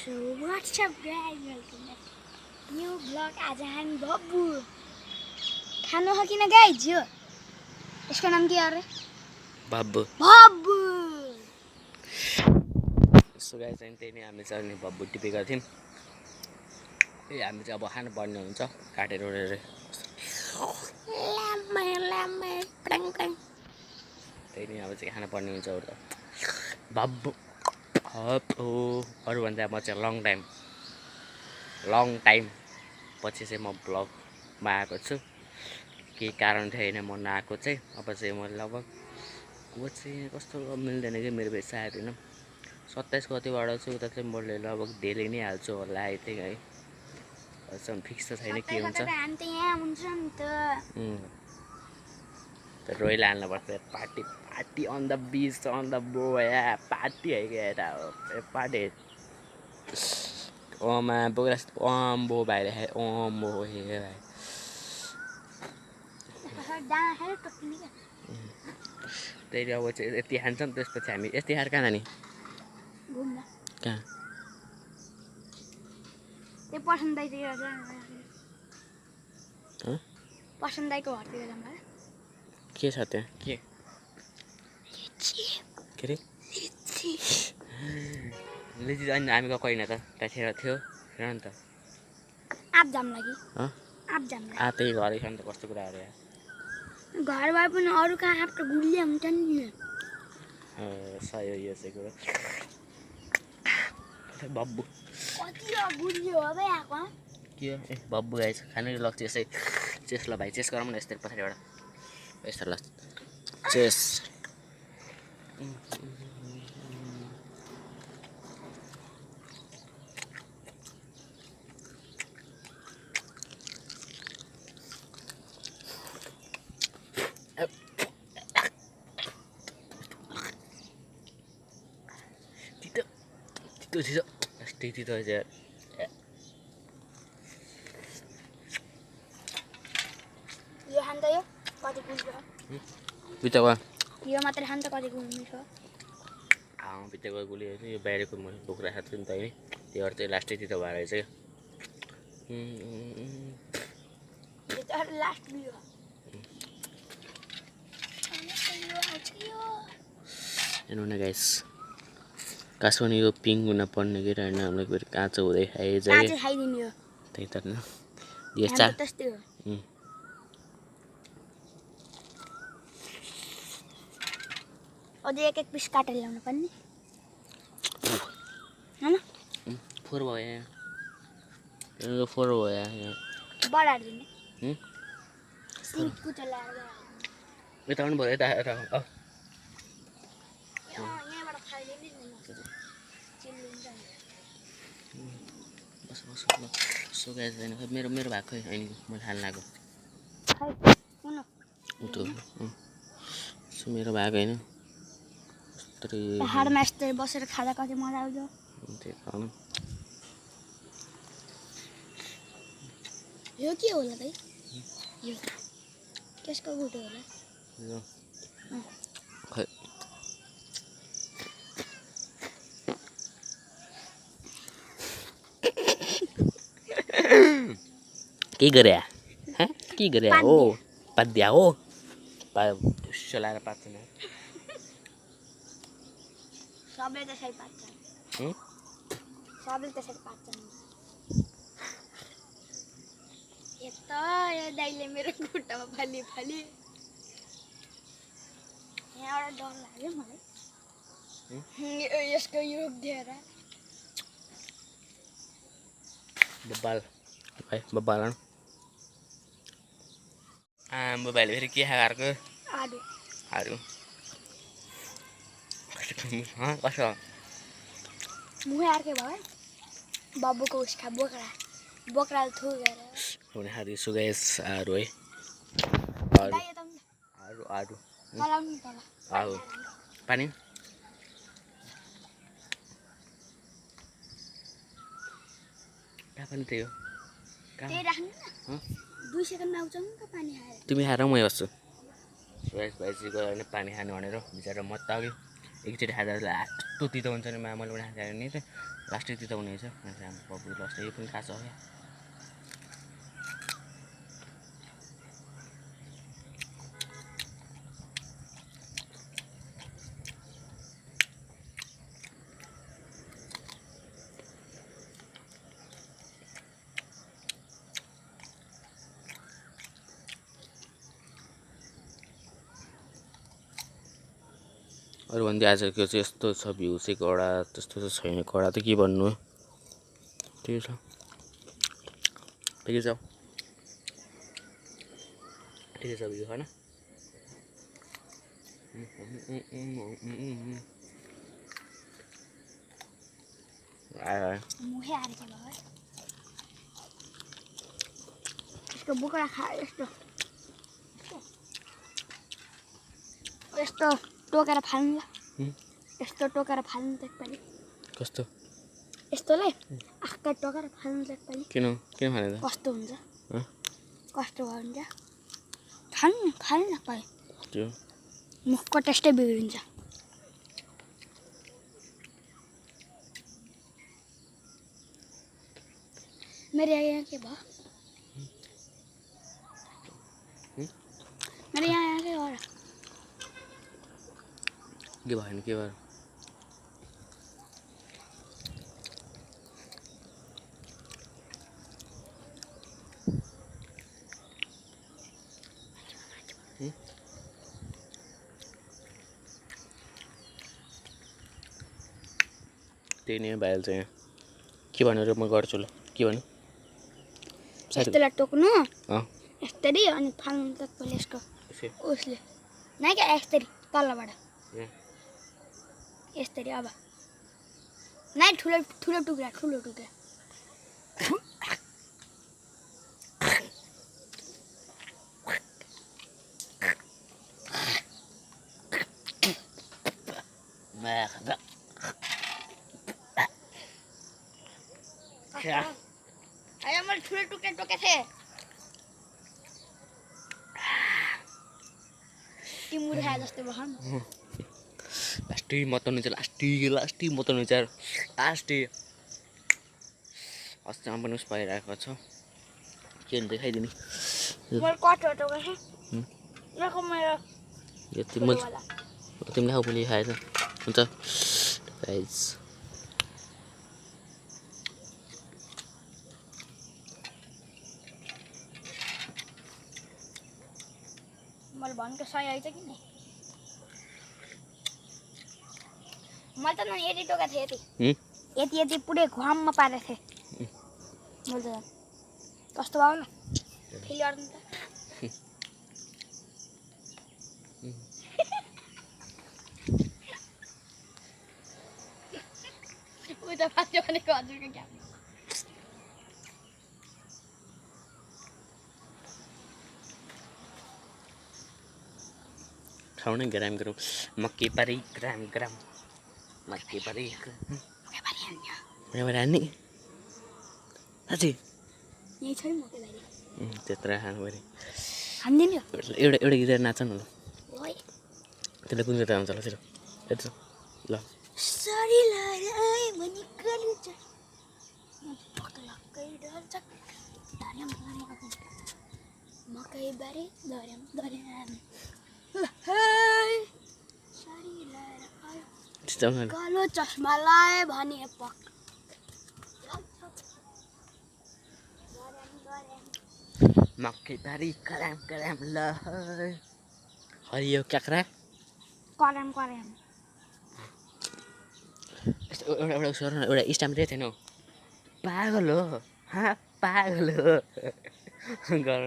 So what's up guys, welcome back new vlog. आज हामी बब्बु खानु हो किन गाइज यो यसको नाम के अरे बब्बु बब्बु सो गाइस त्यही नै हामी चाहिँ बब्बु टिपेका थियौँ हामी चाहिँ अब खानु पर्ने हुन्छ काटेर ओरेर त्यही नै अब चाहिँ खानु पर्ने हुन्छ उता बब्बु अरूभन्दा म चाहिँ लङ टाइम पछि चाहिँ म ब्लगमा आएको छु केही कारण थियो होइन म नआएको चाहिँ अब चाहिँ म लगभग अब चाहिँ कस्तो मिल्दैन कि मेरो पैसा आएन 27 गतिबाट चाहिँ उता चाहिँ मैले लगभग डेली नै हाल्छु होला आई थिङ्क है अझसम्म फिक्स त छैन के हुन्छ रोइला हाल्नुपर्छ party on the beach on the बो या पार्टी है क्या यता पार्टी ओमा बोकेर बो भाइले खाए बो हे भाइ त्यही अब चाहिँ यति खान्छौँ त्यसपछि हामी यति खाएर कहाँ जाने कहाँ पसन्दाइको घरतिर जाऊँ के छ त्यहाँ के अरे लिची अनि हामी गएको होइन त त्यहाँखेर थियो हेर नि त आप जाम लागि त्यही घरै छ नि त कस्तो कुराहरू यहाँ घर भए पनि अरू कहाँ आप त गुलिया हुन्छ नि सही हो यो चाहिँ कुरो बब्बु कति गुलियो हो बे आएको के हो ए बब्बु गाइस खानु लग्छ यसै चेस ल भाइ चेस गरौँ न यस्तै पछाडिबाट यस्तो ल चेस Itu aja. यो हान्दा यो कति गुलियो बितेको यो मात्र हान्दा कति गुलियो छ बितेको गुली होइन यो बाहिरको मैले बोक्रा खाएको थिएँ नि त होइन त्यो चाहिँ लास्टै तितो भएर चाहिँ यो त लास्ट गुलियो हेर्नु न गाइस खास पनि यो पिङ हुन पर्ने कि होइन हामीलाई फेरि काँचो हुँदै खाए चाहिँ खाइदिनु यो त्यही त न यो चार त्यस्तै हो अझै एक पिस काटेर ल्याउनु पर्ने हैन फोर भयो यहाँ फोर भयो यहाँ बढाइदिने सिट कुटेर ल्याएर यता पनि भयो यता यहाँबाट खाइदिने बस सो गाइस होइन मेरो भएको होइन मैले खान लाग्यो सो मेरो भएको होइन पहाडमा यस्तै बसेर खाँदा कति मजा आउँछ यो के होला भाइ यो त्यसको गुटो होला खै के गरे हो पाद्या हो लाएर पाच्दैन सबले त्यसरी पाच्छन् यता यो दाइले मेरो खुट्टामा फाली यहाँबाट डर लाग्यो मलाई यसको युग दिएर बब्बाल आम्बो भाइले फेरि के खाएको आलु कसो मुखै अर्कै भयो बब्बुको उसका बोक्राले थुकेर हुने खाँदै छु गाइस आलु है आलु पानी कहाँ पनि थियो त्यही राख्नु न 2 सेकेन्डमा आउँछ नि त पानी खाएर तिमी खाएर म बस्छु गाइस भाइजी गयो भने पानी खानु भनेर बिचारा म त अघि एकचोटि खाँदा यस्तो तितो हुन्छ नि मैले पनि खाँदैन नि त लास्टै तिताउने छ हाम्रो बबु लास्टै यो पनि खाछ क्या अरू भन्दै आजको चाहिँ यस्तो छ भ्यू चाहिँ कडा त्यस्तो चाहिँ छैन कडा त के भन्नु ठिकै छ ठिकै छ ठिकै छ भ्यू होइन मुखै आएर के भयो यसको बोक्रा खा यस्तो यस्तो टोकेर फाल्नु ल यस्तो टोकेर फाल्नु त एकपालि कस्तो यस्तोलाई आँखा टोकेर फाल्नु त एकपालि किन किन फाल्ने त कस्तो हुन्छ कस्तो भयो हुन्छ फाल्नु फाल्नु न पाए त्यो मुखको टेस्टै बिग्रिन्छ मेरो यहाँ के भयो मेरो यहाँ के हो र के भएन के भयो त्यही नै भइहाल्छ यहाँ के भनेर म गर्छु ल के भन्नु यस्तोलाई टोक्नु अँ यस्तरी अनि फाल्नु त पहिले यसको उसले नै क्या यस्तरी तलबाट यस्तरी अब नै ठुलो ठुलो टुक्रा आया मैले ठुलो टुक्रा टोकेको थिएँ तिमुर खाए जस्तो भयो लास्टै मताउनु चाहिँ लास्टै मताउनु चाहिँ लास्टै अस्तिमा पनि उस भइरहेको छ के हुन्छ देखाइदिने मैले कटो टोकेको थिएँ यहाँको मेरो यो तिमीले खाऊ मैले खाएछ हुन्छ गाइज मैले भनेको सही आइछ कि नि मैले त यति टोका थिएँ यति पुरै घाममा पारेको थिएँ मैले त कस्तो भयो न फेरि अर्नु त उता फाल्यो भनेको हजुरको क्या खाउन ग्राम गरौँ मकै पारी ग्राम मकै पारी हान्ने साँच्चै यही छ नि मकैबारी त्यत्रो खानु पऱ्यो हान्दिनु एउटा गिटार नाच न ल ओइ त्यसलाई कुन गीत आउँछ ल छिटो यत्रो ल सरी लाइ भनी कलिन्छ पक्लक्कै डल्छ धर्याम मकैबारी धर्याम कालो चस्मा लाए भने पक मकैबारी कराम ल हरियो काँक्रा कराम एउटा स्ट्याम्प दिएको थिएन पागल हो पागल हो गर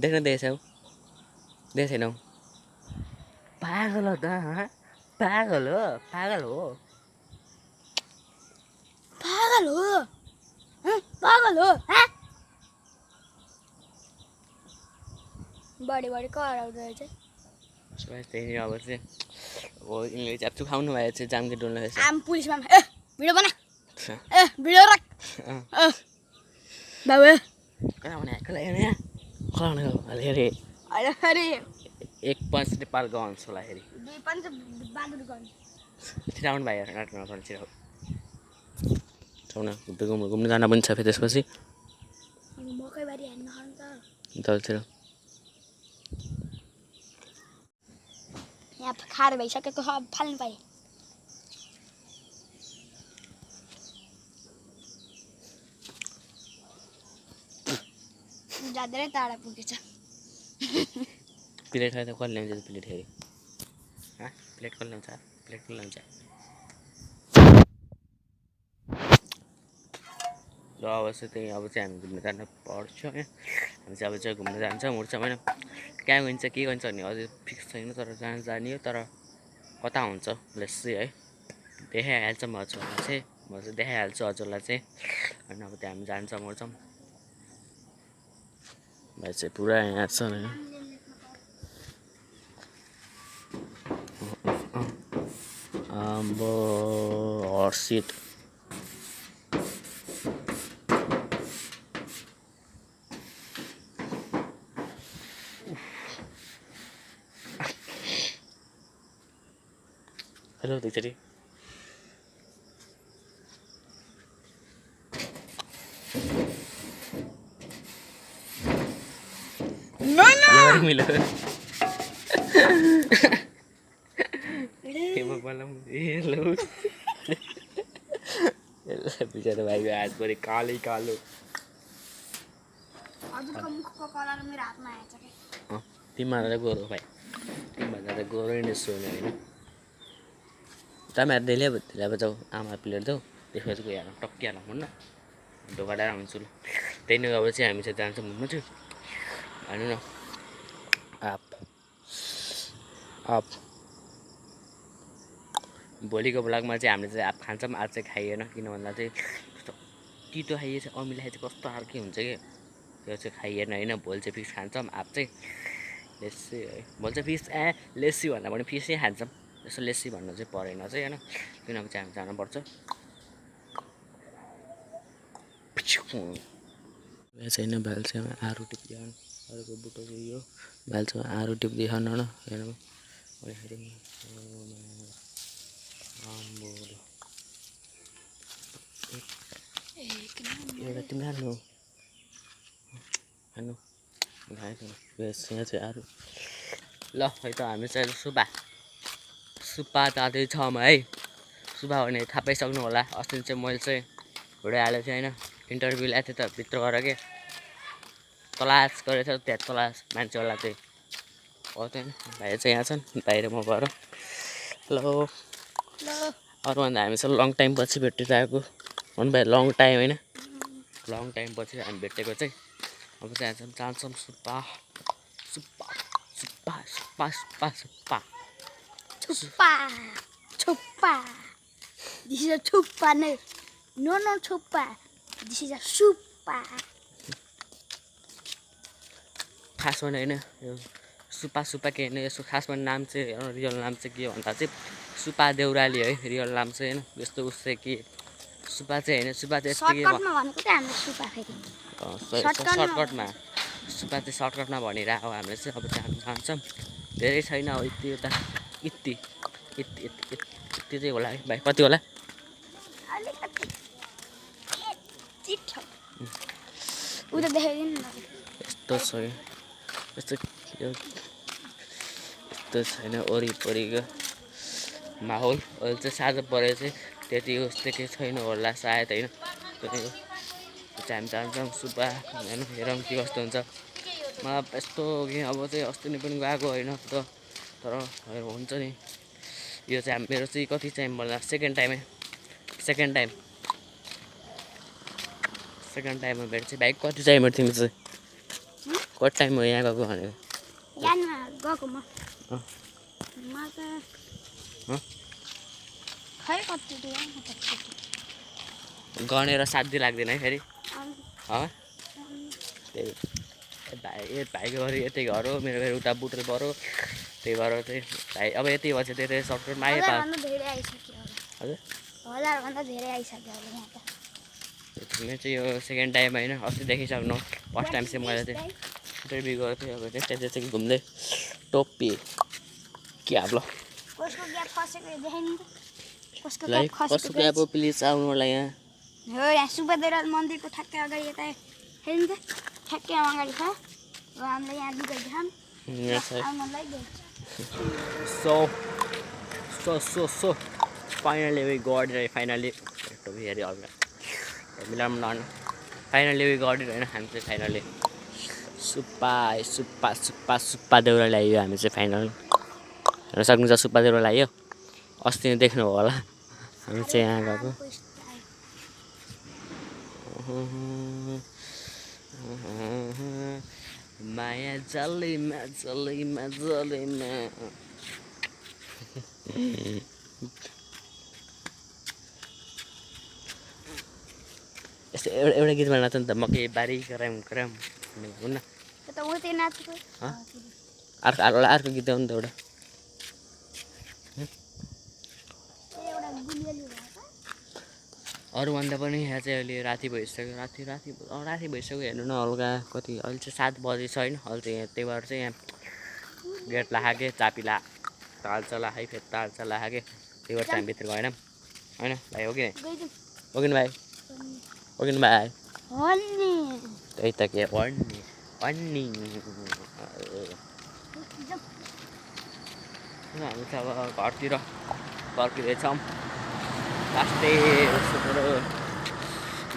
देख्न दिएछौ दिएको छैनौ पागल हो त पागल हो बढी कराउँदो रहेछ त्यही अब चाहिँ अब यिनीहरूले च्याप्चु खाउनु भए चाहिँ जामके डोल्नु रहेछ आम पुलिसमा भिडियो बना भिडियो राख बाबु कहाँ भने अरे अरे 1 5 नेपाल गन्छ होला हेरी 2 5 बहादुर गन छिटो आउनु भाइहरू नाट्नु नपर्ने छिटो आउनु घुम्नु जान पनि छ फेरि त्यसपछि मकैबारी हान्न खान्छ छिटो यहाँ खाएर भइसकेको छ अब फाल्नु पाएँ धेरै टाढा पुगेछ प्लेट खायो त कसले ल्याउँछ प्लेट फेरि प्लेट कसले ल्याउँछ प्लेट कसले ल्याउँछ ल अब चाहिँ त्यही अब चाहिँ हामी घुम्नु जानु पर्छ होइन हामी चाहिँ अब चाहिँ घुम्नु जान्छौँ उठ्छौँ होइन कहाँ गइन्छ के गइन्छ भन्ने अझै फिक्स छैन तर जहाँ जाने हो तर कता हुन्छ लेट्स है देखाइहाल्छ म हजुरलाई चाहिँ म चाहिँ देखाइहाल्छु हजुरलाई चाहिँ होइन अब त्यहाँ हामी जान्छौँ उठ्छौँ भाइ चाहिँ पुरा यहाँ छ होइन आम्बो हर्सिट हेलो एकचोटि मिलो हेलो बिचारा भाइको हातभरि कालै कालो हजुरको मुखको कलर मेरो हातमा आएछ के तिमीभन्दा त गोरो भाइ तिमीभन्दा त गोरो नै सोने होइन तपाईँ धेरै अब जाऊ आमा प्लेट जाऊ त्यसपछि गइहालौँ टक्किहालौँ हुन्न ढोका डाँडा हुन्छु ल त्यही नै अब चाहिँ हामी चाहिँ जान्छौँ घुम्नु चाहिँ भन्नु न आप भोलिको ब्लगमा चाहिँ हामीले चाहिँ आप खान्छौँ आज चाहिँ खाइएन किन भन्दा चाहिँ कस्तो तितो खाइएछ अमिलो खाइ चाहिँ कस्तो अर्कै हुन्छ कि त्यो चाहिँ खाइएन होइन भोलि चाहिँ फिस खान्छौँ आप चाहिँ लेसी है भोलि चाहिँ फिस लेसी भन्दा पनि फिसै खान्छौँ यसो लेसी भन्नु चाहिँ परेन चाहिँ होइन किनभने चाहिँ हामी जानुपर्छ छैन भाइलसँग आरू टिप्दिहान अरूको बुटो चाहिँ यो भाइलसँग आरू टिप्दिहान होइन हेर्नु एउटा तिमी हाल्नु हाल्नु यहाँ चाहिँ आरू ल है त हामी चाहिँ सुब्बा जाँदैछौँ है सुब्बा भने थाहा पाइसक्नु होला अस्ति चाहिँ मैले चाहिँ भिडियो हालेको थिएँ होइन इन्टरभ्यू ल्याएको थिएँ त भित्र गएर के तलास गरेको थियो त्यहाँ तलास मान्छेवाला चाहिँ हो त्यहाँ भाइ चाहिँ यहाँ छन् बाहिर म गएर ल अरूभन्दा हामी चाहिँ लङ टाइम पछि भेटिरहेको भन्नु भाइ लङ टाइम होइन लङ टाइम पछि हामी भेटेको चाहिँ अब चाहिँ जान्छौँ Subba Subba Subba Subba Subba Subba छुप्पा छुप्पा This is a chuppa, no. No, no chuppa. This is a suppa. खासमा होइन यो सुप्पा सुप्पा के होइन यसको खासमा नाम चाहिँ रियल नाम चाहिँ के भन्दा चाहिँ सुप्पा देउराली है रियल नाम चाहिँ होइन यस्तो उस चाहिँ के सुप्पा चाहिँ होइन सुप्पा चाहिँ यस्तो के सर्टकटमा सुप्पा चाहिँ सर्टकटमा भनिरहेको हामीले चाहिँ अब चाहिँ हामी जान्छौँ धेरै छैन अब यति उता यति चाहिँ होला है भाइ कति होला यस्तो छ यस्तो छैन वरिपरिको माहौल अहिले चाहिँ साँझ परे चाहिँ त्यति उस्तो केही छैन होला सायद होइन त्यही हो हामी जान्छौँ सुब्बा होइन हेरौँ के कस्तो हुन्छ मलाई यस्तो कि अब चाहिँ अस्ति नै पनि गएको होइन तर हुन्छ नि यो चाहिँ मेरो चाहिँ कति टाइम भन्दा सेकेन्ड टाइममा भेट चाहिँ भाइ कति टाइममा तिमी चाहिँ कति टाइम हो यहाँ गएको भनेको गनेर साध्य लाग्दैन है फेरि त्यही भाइको घर यतै घर हो मेरो फेरि उता बुटल पऱ्यो त्यही भएर चाहिँ भाइ अब यति भएपछि त्यही सर्टकटमा आइहाल्छ मेरो चाहिँ यो सेकेन्ड टाइम होइन अस्ति देखिसक्नु फर्स्ट टाइम चाहिँ मैले चाहिँ इन्टरभ्यू गरेको थिएँ अब त्यहाँ चाहिँ घुम्दै टोपी के हाल्लो कसको ल क्याप खसेको कसको क्याप हो प्लिज आउनु होला यहाँ हो यहाँ सुब्बादेव मन्दिरको ठ्याक्कै अगाडि यता हेर्नु त ठ्याक्कै अगाडि छ र हामीले यहाँ लुगा देखाम यहाँ छ आउनलाई so finally we got it finally to be here all Milam न फाइनली we got it हैन हामी चाहिँ फाइनली सुप्पा देउरा ल्यायो हामी चाहिँ फाइनल हेर्न सक्नुहुन्छ सुप्पा देउरा ल्यायो अस्ति नै देख्नु होला हामी चाहिँ यहाँ गएको माया जलैमा यस्तो एउटा गीतमा नाच्छ नि त मकै बारी कराम हुन्न त उतै नाच्छु अर्को गीत हो नि त एउटा अरूभन्दा पनि यहाँ चाहिँ अहिले राति भइसक्यो राति भइसक्यो हेर्नु न हल्का कति अहिले चाहिँ 7 बजी छ होइन अहिले चाहिँ यहाँ त्यही भएर चाहिँ यहाँ गेट लागे चापी ताल्छ लागे फेरि ताल्छ लागे त्यही भएर चाहिँ हामी भित्र गएनौँ होइन भाइ हो कि भाइ त्यही त के भन्ने हामी चाहिँ अब घरतिर फर्किँदैछौँ लास्ट डे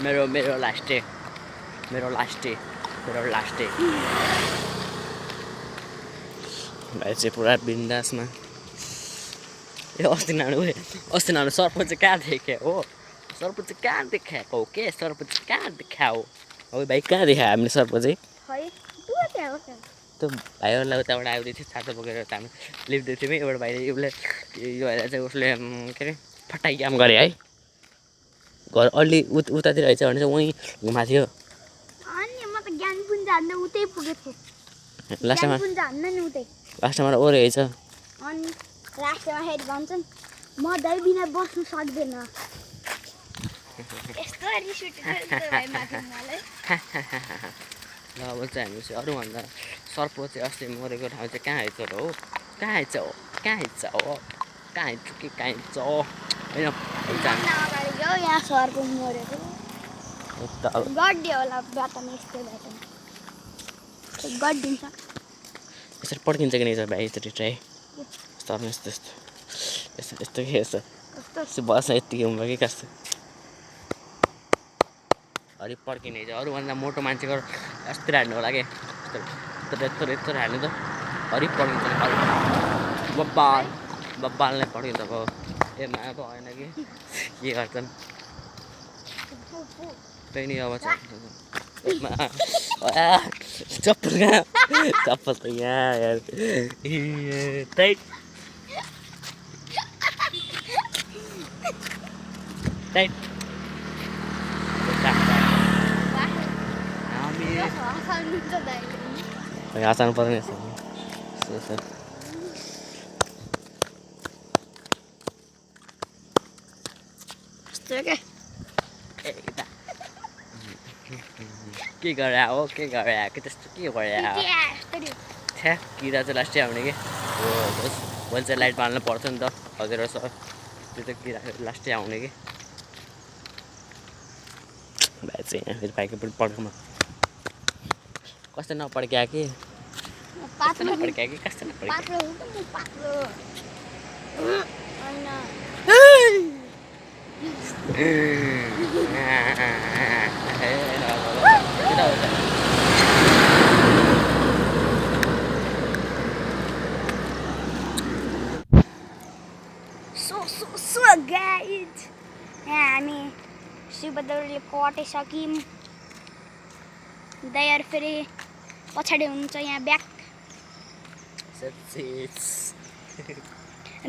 मेरो लास्ट डे भाइ चाहिँ पुरा बिन्दासमा ए अस्ति नानु सर्प चाहिँ कहाँ देखायो हो सर्प चाहिँ कहाँ देखाएको हो के सर्प चाहिँ कहाँ देखायो हो भाइ कहाँ देखायो हामीले सर्प चाहिँ त्यो भाइहरूलाई उताबाट आउँदै थियो छाता बोकेर हामी लिप्दै थियौँ एउटा भाइले उसले यो भएर चाहिँ उसले के अरे फटाइ काम गरे है घर अलि उतातिर रहेछ भने चाहिँ वहीँ घुमाएको थियो लास्टमा ओरे रहेछ अनि लास्टमा हेरि भन्छन् म दाइ बिना बस्नु सक्दैन यस्तो रिस उठेको भाइ माथि मलाई ल अब चाहिँ हामी चाहिँ अरूभन्दा सर्प चाहिँ अस्ति मरेको ठाउँ चाहिँ कहाँ आइछ र हो कहाँ आइछ होइन यहाँ सर्प मरेको गड्डी होला बाटोमा यस्तो बाटोमा गड्डिन्छ यसरी पड्किन्छ कि नहीं भाइ यसरी ट्राई सर्नु यस्तो के यस्तो बस्न यत्तिकै उम्रो कि कस्तो अलिक पड्किने चाहिँ अरूभन्दा मोटो मान्छेको यस्तो हाल्नु होला कि यस्तो हाल्नु त अलिक पड्किन्छ बब्बालले पड्किन्छ अब ए मा भएन कि के गर्छन् त्यही नि अब चप्पल त यहाँ यार त्यही हँसाउनु पर्ने के गरे हो के त्यस्तो के गरे छ्या किरा चाहिँ लास्टै आउने कि भोलि चाहिँ लाइट बाल्नु पर्छ नि त हजुर सर त्यो चाहिँ किरा लास्टै आउने कि भाइ चाहिँ यहाँ फेरि भाइको पनि पड्कामा कस्तो नपड्क्या कि कस्तो So guys, यहाँ हामी शिवबहादुरले कटाइसक्यौँ दाइहरू फेरि पछाडि हुनुहुन्छ यहाँ ब्याक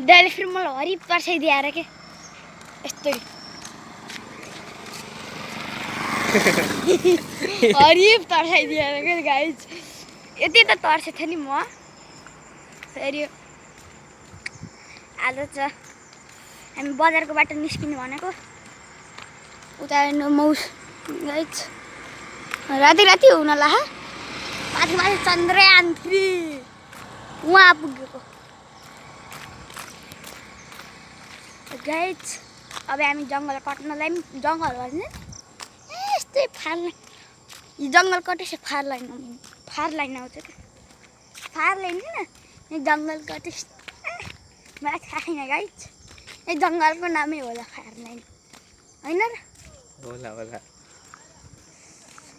दाइले फेरि मलाई हरिप तर्साइदिएर के यस्तै हरिप तर्साइदिएर के गाइज यति त तर्सेको थिएँ नि म फेरि आज चाहिँ हामी बजारको बाटो निस्किनु भनेको उता हेर्नु मौस गाइज राति हुन ला माथि चन्द्रयान 3 उहाँ पुगेको गाइज अब हामी जङ्गल कट्नलाई पनि जङ्गल भन्छ यस्तै जङ्गल कटेपछि फार लाइन आउँछ क्या फार लाइन किन जङ्गल कटेपछि मलाई थाहा छैन गाइज यो जङ्गलको नामै होला फार लाइन होइन र होला होला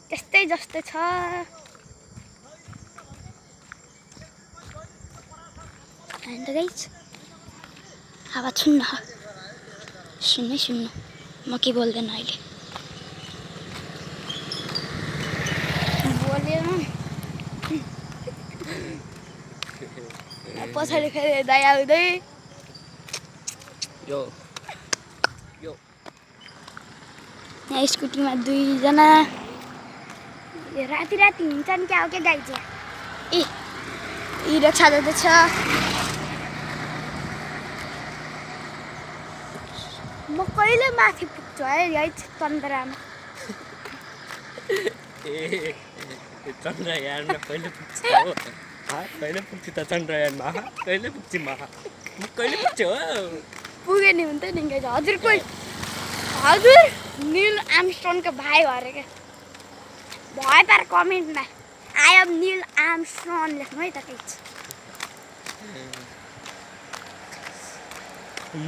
त्यस्तै जस्तो छ होइन त गाइज हावा सुन्न सुन्नु म के बोल्दैन अहिले बोलेन पछाडि फेरि दाइ आउँदै यो यहाँ स्कुटीमा 2 जना राति हिँड्छन् क्या हो क्या गाई चाहिँ यी रक्षा जाँदैछ म कहिले माथि पुग्छु है यही चन्द्रमा चन्द्रयानमा कहिले पुग्छ कहिले पुग्छु त चन्द्रयानमा कहिले पुग्छु म कहिले पुग्छु हो पुगे नि हुन्थ्यो नि गाई हजुर नील आर्मस्ट्रङको भाइ भरे क्या भए तर कमेन्टमा आई एम नील आर्मस्ट्रङ लेख्नु है त गाइज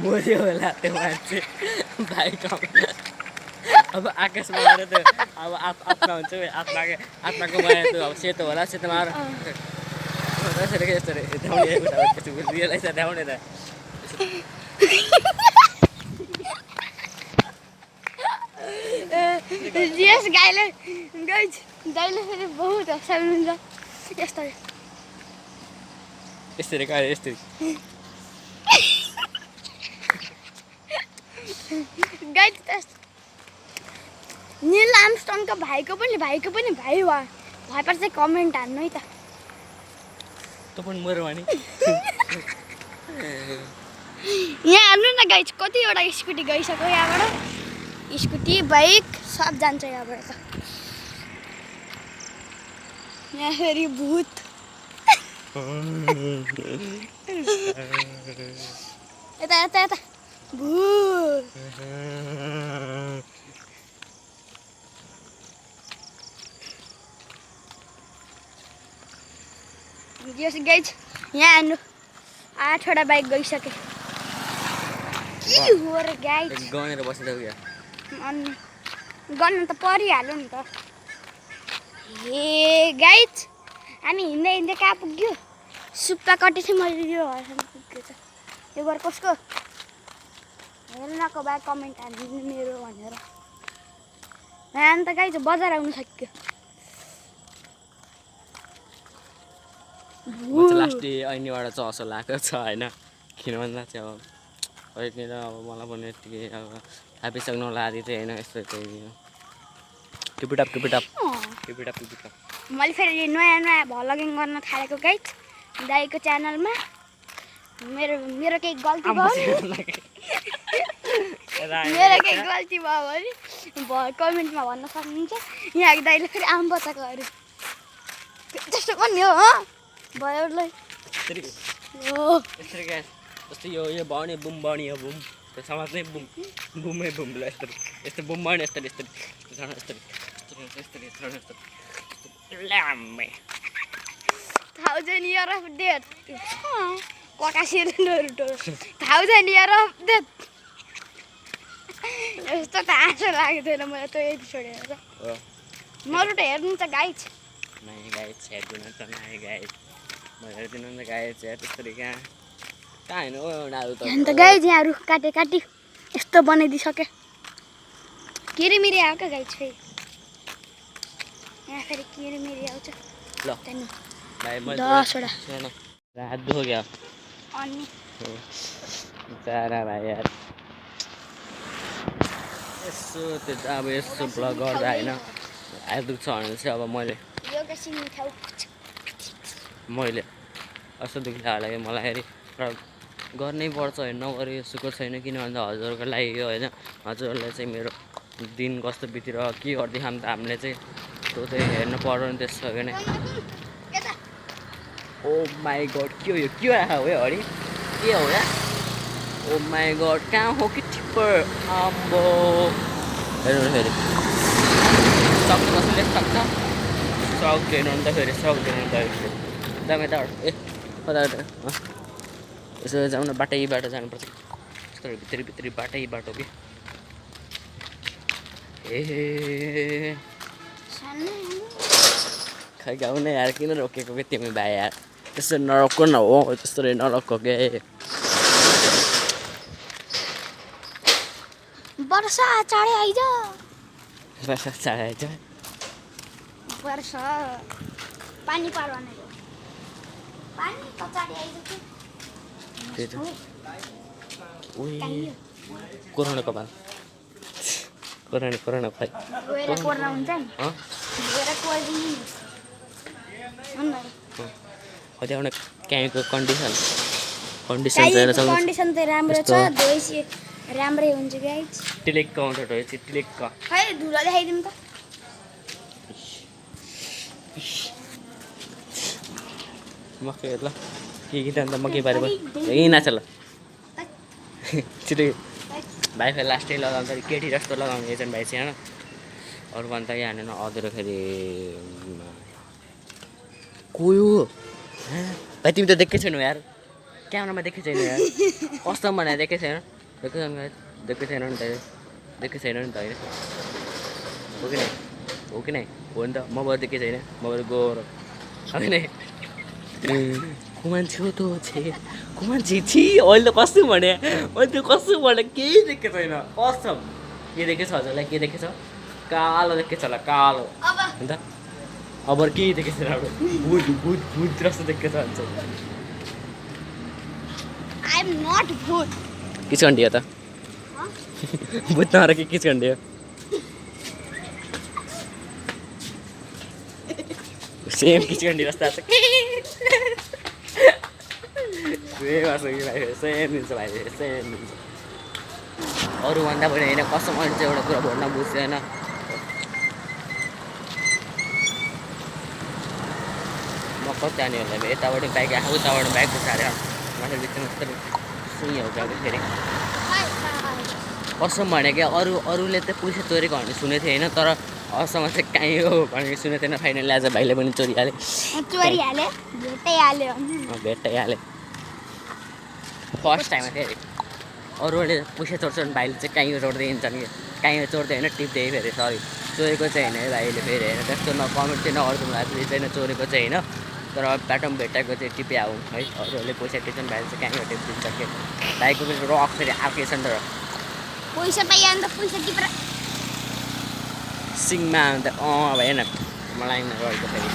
मर्यो होला त्यो मान्छे बाइक अब आकाशमा गएर त्यो अब आत्मा हुन्छ आत्माको माया त्यो अब सेतो होला सेतोमा त्यसरी यस्तो रियलाइज देखाउने त यस गाईले फेरि बहुत हँसाउनुहुन्छ यस्तो यसरी कहिले यस्तरी गाई नील आर्मस्ट्रङको भाइको पनि भाइ भएपछि चाहिँ कमेन्ट हान्नु है त त पनि मर्यो भने यहाँ हान्नु न गाइज कतिवटा स्कुटी गइसक्यो यहाँबाट स्कुटी बाइक सब जान्छ यहाँबाट त यहाँ फेरि भूत यता भूत यस गाइज यहाँ हान्नु 8वटा बाइक गइसके के हो र गाइज गनेर बसिरहेको क्या अनि गर्नु त परिहाल्यो नि त हे गाइज हामी हिँड्दै कहाँ पुग्यो सुप्पा कटेपछि मैले यो हर्समा पुग्यो त यो घर कसको हेर्नको भए कमेन्ट हालिदिनु मेरो भनेर यहाँ त गाइज बजार आउनु सक्यो लास्ट डे ऐनीबाट चसो लागेको छ होइन किन भन्दा चाहिँ अब किन अब मलाई पनि यत्तिकै अब थापिसक्नु लागि चाहिँ होइन यस्तो चाहिँ टिपिटप मैले फेरि नयाँ भ्लगिङ गर्न थालेको गाइज दाइको च्यानलमा मेरो केही गल्ती भयो भने कमेन्टमा भन्न सक्नुहुन्छ यहाँ दाइले फेरि आम बचाएको अरे त्यस्तो पनि हो भयोलाई जस्तै यो बढ्ने बुम बढ्ने हो बुम त्यो समाजमै बुमै बुमलाई यस्तो बुम बढ्ने यस्तरी 1000 year of death ककासिर 1000 year of death यस्तो त आशा लाग्दैन मलाई त्यो एपिसोड हेरेर मरु त हेर्नु त गाइज हेर्दिनु त गाइज म हेर्दिनु नि गाइज त्यस्तरी कहाँ हेर्नु अन्त गाइज यहाँ रुख काटी यस्तो बनाइदिइसके किरिमिरी आएको क्या गाइज फेरि यहाँ फेरि किरिमिरी आउँछ ल 10वटा रात दुख्यो क्या अनि बिचारा भाइ यार यसो त्यो त अब यसो ब्लग गर्दा होइन हात दुख्छ भने चाहिँ अब मैले कस्तो दुख्ला होला कि मलाई हेरि र गर्नै पर्छ होइन नगरे सुखो छैन किन भन्दा हजुरको लागि हो होइन हजुरहरूलाई चाहिँ मेरो दिन कस्तो बितिरह्यो के गरिदिखाम त हामीले चाहिँ त्यो चाहिँ हेर्नु पर्यो नि त्यसो भने ओ माई गड के हो यो के आएको हो हरि के हो या ओ माई गड कहाँ हो कि सुपर आम्बो हेर्नु फेरि सक्छ सक्दैन नि त फेरि सक्दैन नि त एकदम यता ए कता यसो जाउँ न बाटै बाटो जानुपर्छ यस्तो भित्री बाटै बाटो कि ए खै गाउँ न यार किन रोकेको कि तिमी भाइ यार त्यस्तो नरोक्को न हो त्यस्तो नरोक्को के वर्षा चाँडै आइज वर्षा चाँडै आइज वर्षा पानी पर्ने पानी त चाँडै आइज त्यही त कोरोना कपाल कोरोना खै गएर कोर्न हुन्छ नि गएर कोर्दिनु कतिवटा क्याएको कन्डिसन छैन कन्डिसन त राम्रो छ धोइसी राम्रै हुन्छ गाइज टिलेक्क आउँछ धोइसी टिलेक्क खै धुलो देखाइदिउँ त मकै ल के गीत अन्त मकै बारे यहीँ नाच ल छिटो भाइ फेरि लास्टै लगाउँछ केटी जस्तो लगाउने एजेन्ट भाइ चाहिँ होइन अरू भन्दा यहाँनिर अधुरो फेरि कोयो भाइ तिमी त देखेको छैनौ यार क्यामेरामा देखेको छैन यार कस्तो बनाएर देखेको छैन देखेको छैन नि त देखेको छैन नि त होइन हो कि नै हो नि त म बर देखेको छैन म बर गएर होइन को मान्छे हो त को मान्छे छि अहिले त कस्तो भने अहिले त्यो कस्तो भने केही देखेको छैन कसम के देखेछ हजुरलाई के देखेछ कालो देखेछ होला कालो अन्त अब केही देखेको छैन भूत जस्तो देखेछ भन्छ आई एम नॉट भूत किचकन्डी हो त भूत नर कि किचकन्डी हो सेम किचकन्डी जस्तो आएको सेम दिन्छ भाइ सेम दिन्छ अरूभन्दा पनि होइन कस्टमरले चाहिँ एउटा कुरा भन्न बुझ्दैन म कति जाने होला यताबाट बाइक आएको उताबाट बाइक उठाएर माथि बिचमा सुई हो फेरि कसम भने क्या अरूले त पैसा चोरेको भन्ने सुनेको थिएँ होइन तर अरूसँग चाहिँ कहीँ हो भनेको सुनेको थिएन फाइनली आज भाइले पनि चोरिहाले भेटाइहाले फर्स्ट टाइम फेरि अरूले पैसा चोर्छन् भाइले चाहिँ कहीँ चोर्दै हिँड्छन् कि कहीँ चोर्दै होइन टिप्दै फेरि सरी चोरेको चाहिँ होइन भाइले फेरि होइन त्यस्तो न कमेन्ट चाहिँ नगर्नु भएको चाहिँ चोरेको चाहिँ होइन तर बाटोमा भेटाएको चाहिँ टिपे आऊ है अरूहरूले पैसा टिप्छन् भाइले चाहिँ कहीँ टिपिदिन्छ कि भाइको पनि रक फेरि आफै छ नि त पैसा पाइयो अन्त पैसा टिपेर सिङमा अन्त भएन मलाई गरेको फेरि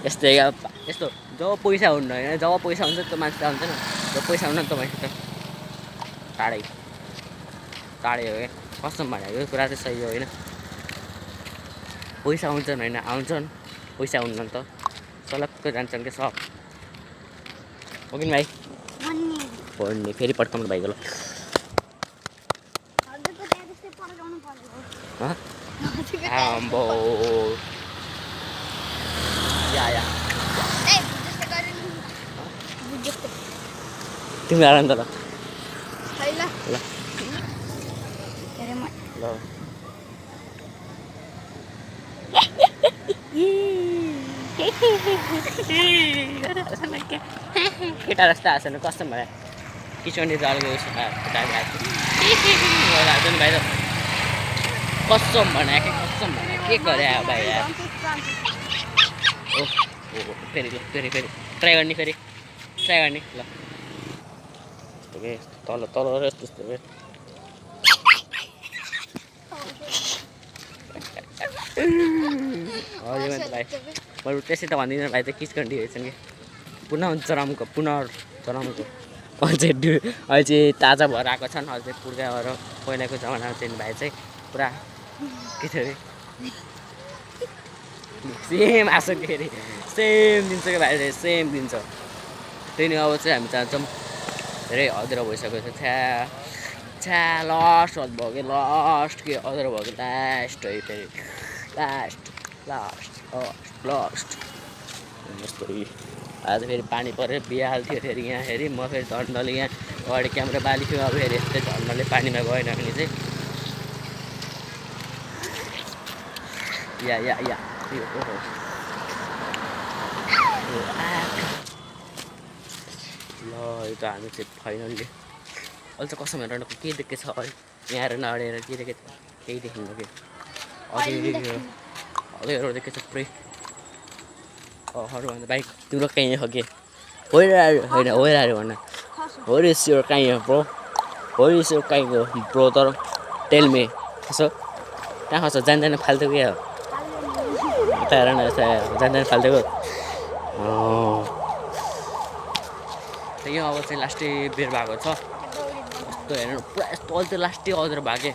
यस्तै यस्तो जब पैसा हुन्न होइन जब पैसा हुन्छ त्यो मान्छे हुन्छ न जब पैसा हुन्न नि त मान्छे त टाढै हो क्या कसम भनेको यो कुरा चाहिँ सही हो होइन पैसा आउँछन् होइन आउँछन् पैसा हुन्न नि त सलक्क जान्छन् क्या सब हो कि भाइ पढ्ने फेरि पड्काउनु भाइको ल आम्बो या तिमी आएर नि त ल केटा जस्तो आएको छैन कस्तो भयो किचनले जल्को केटा आएको नि भाइ त कसम भने के गरे भाइ यार फेरि ट्राई गर्ने फेरि ल तल यस्तो हजुर भाइ बरु त्यसै त भन्दिनँ भाइ त किचकन्डी रहेछन् कि पुनः चरमको अझै ताजा भएर आएको छन् अझै पुर्खाहरू पहिलाको जमानामा चाहिँ भाइ चाहिँ पुरा के थियो अरे सेम आएको के अरे सेम दिन्छ क्या भाइ सेम दिन्छ त्यही नै अब चाहिँ हामी चाहन्छौँ धेरै अधुरो भइसकेको छ छ्या लास्ट भयो कि लास्ट के अधुरो भयो कि लास्ट है फेरि लास्ट यस्तो आज फेरि पानी परेर बिहाल्थ्यो फेरि यहाँ फेरि म फेरि झन्डले यहाँ अगाडि क्यामेरा बाली थियो अब फेरि यस्तै झर्नाले पानीमा गएन भने चाहिँ या यो ओहो ल यो त हामी चाहिँ फाइनल्ली अहिले चाहिँ कसम हेरेर के देखेको छ अहिले यहाँ हेरेर नअडेर के देखेको छ केही देखिन्न कि अघिहरू देखेको छ पुरै भन्दा बाइक तिम्रो कहीँ हो कि होइन होइन भन्न हो इज योर कहीँ हो ब्रो हो इज योर कहीँ हो ब्रो तर टेल मी कसो कहाँ खस्छ जान्दैन फाल्तु के हो यता हेर न यता जान्दैन फाल्तुको यो अब चाहिँ लास्टै बेर भएको छ यस्तो हेर्नु पुरा यस्तो अहिले चाहिँ लास्टै अझ भागेँ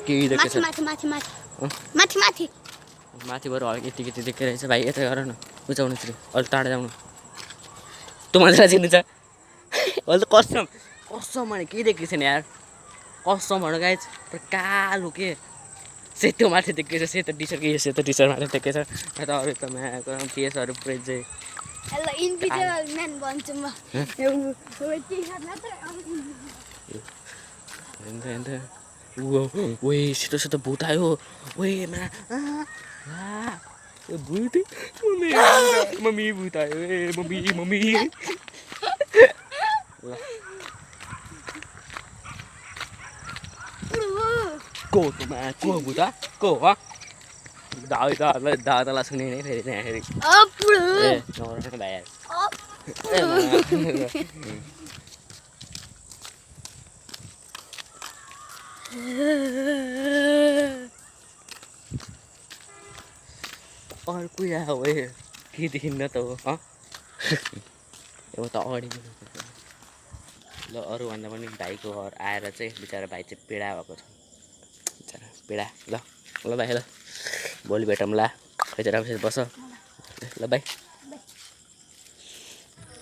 केही देखेको छ माथिबाट यति देखेको रहेछ भाइ यता गर न उचाउनुतिर अहिले टाढा जाउनु तँ मान्छेलाई चिन्नु छ अहिले त कसम भने केही देखेको छैन यार कसम भन गाइज कालो के सेतो माथि देखेको छ सेतो टी सर्ट सेतो टी सर्ट माथि देखेको छ त अरू त म्याको फेसहरू पुरै चाहिँ सेतो सेतो भूत आयो भूत मम्मी भूत आयो मम्मी को भूत को हो दादालाई सुने नै फेरि त्यहाँखेरि भाइ अर्को या हो के देखिन्न त हो एउटा त अगाडि ल अरूभन्दा पनि भाइको घर आएर चाहिँ बिचरा भाइ चाहिँ पीडा भएको छ बिचरा पीडा ल भाइ ल भोलि भेटौँला खैचरा बस ल भाइ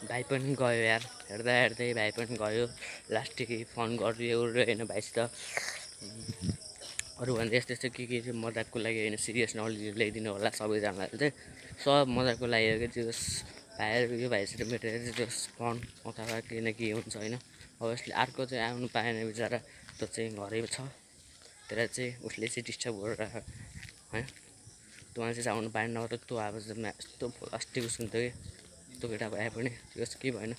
भाइ पनि गयो यार हेर्दै भाइ पनि गयो लास्टै फोन गरिदियो होइन भाइसित अरूभन्दा यस्तो के चाहिँ मजाकको लागि होइन सिरियस ल्याइदिनु होला सबैजनाले चाहिँ सब मजाकको लागि हो कि त्यो भाइहरू यो भाइसित भेटेर चाहिँ त्यो फोन अथवा के न के हुन्छ होइन अभियसली अर्को चाहिँ आउनु पाएन बिचरा त्यो चाहिँ घरै छ तर चाहिँ उसले चाहिँ डिस्टर्ब गरेर है त्यो मान्छे चाहिँ आउनु पाएन नभए त त्यो अब यस्तो अस्तिको सुन्थ्यो कि त्यो केटा भए पनि त्यो के भएन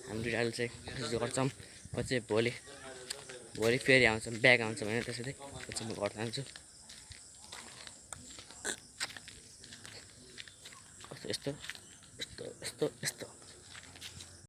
हामी दुईटाले चाहिँ कोसिस गर्छौँ पछि भोलि फेरि आउँछ ब्याग आउँछ भने त्यसरी पछि म घर जान्छु यस्तो